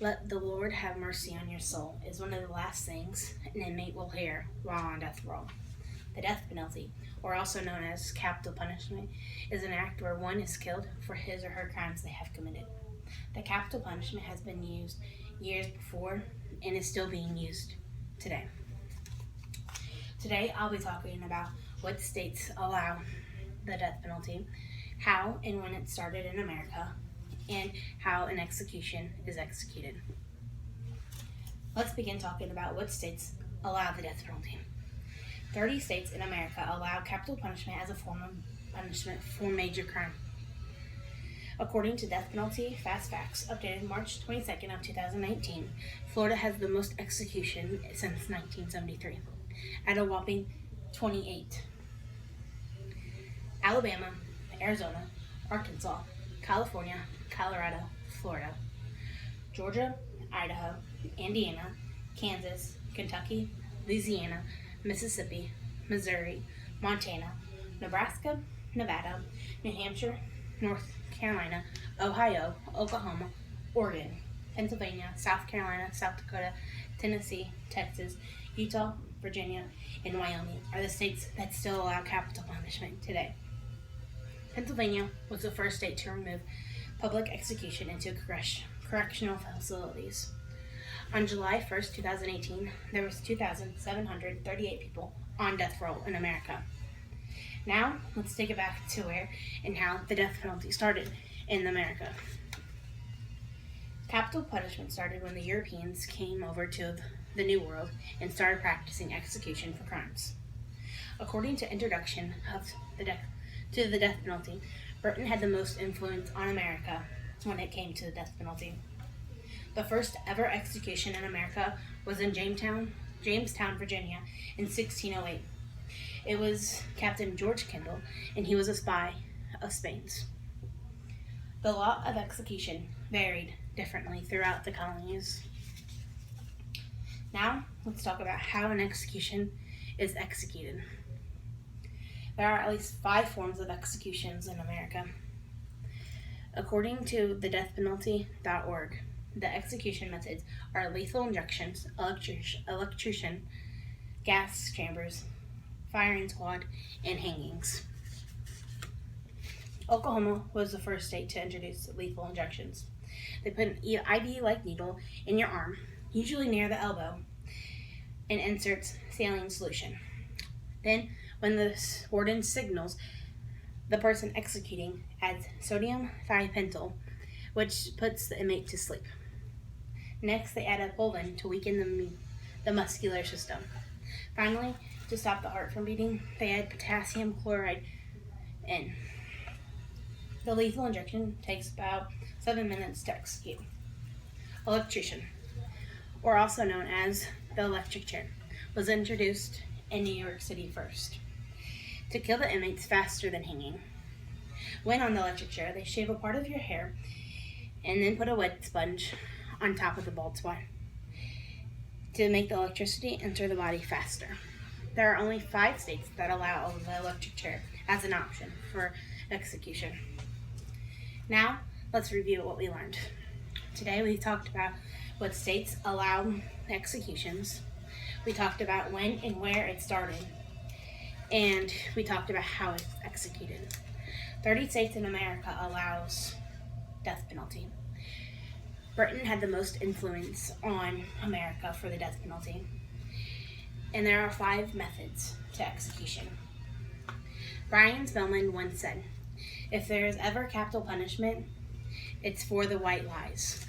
Let the Lord have mercy on your soul is one of the last things an inmate will hear while on death row. The death penalty, or also known as capital punishment, is an act where one is killed for his or her crimes they have committed. The capital punishment has been used years before and is still being used today. Today, I'll be talking about what states allow the death penalty, how and when it started in America, and how an execution is executed. Let's begin talking about what states allow the death penalty. 30 states in America allow capital punishment as a form of punishment for major crime. According to Death Penalty Fast Facts, updated March 22nd of 2019, Florida has the most execution since 1973, at a whopping 28. Alabama, Arizona, Arkansas, California, Colorado, Florida, Georgia, Idaho, Indiana, Kansas, Kentucky, Louisiana, Mississippi, Missouri, Montana, Nebraska, Nevada, New Hampshire, North Carolina, Ohio, Oklahoma, Oregon, Pennsylvania, South Carolina, South Dakota, Tennessee, Texas, Utah, Virginia, and Wyoming are the states that still allow capital punishment today. Pennsylvania was the first state to remove public execution into correctional facilities. On July 1st, 2018, there was 2,738 people on death row in America. Now, let's take it back to where and how the death penalty started in America. Capital punishment started when the Europeans came over to the New World and started practicing execution for crimes. According to Introduction to the Death Penalty, Britain had the most influence on America when it came to the death penalty. The first ever execution in America was in Jamestown, Virginia in 1608. It was Captain George Kendall, and he was a spy of Spain's. The law of execution varied differently throughout the colonies. Now, let's talk about how an execution is executed. There are at least 5 forms of executions in America. According to thedeathpenalty.org, the execution methods are lethal injections, electrocution, gas chambers, firing squad, and hangings. Oklahoma was the first state to introduce lethal injections. They put an IV-like needle in your arm, usually near the elbow, and inserts saline solution. Then, when the warden signals, the person executing adds sodium thiopental, which puts the inmate to sleep. Next, they add a Pulven to weaken the muscular system. Finally, to stop the heart from beating, they add potassium chloride in. The lethal injection takes about 7 minutes to execute. Electrocution, or also known as the electric chair, was introduced in New York City first, to kill the inmates faster than hanging. When on the electric chair, they shave a part of your hair and then put a wet sponge on top of the bald spot to make the electricity enter the body faster. There are only 5 states that allow the electric chair as an option for execution. Now, let's review what we learned. Today we talked about what states allow executions. We talked about when and where it started. And we talked about how it's executed. 30 states in America allows death penalty. Britain had the most influence on America for the death penalty. And there are 5 methods to execution. Brian Spellman once said, "If there is ever capital punishment, it's for the white lies."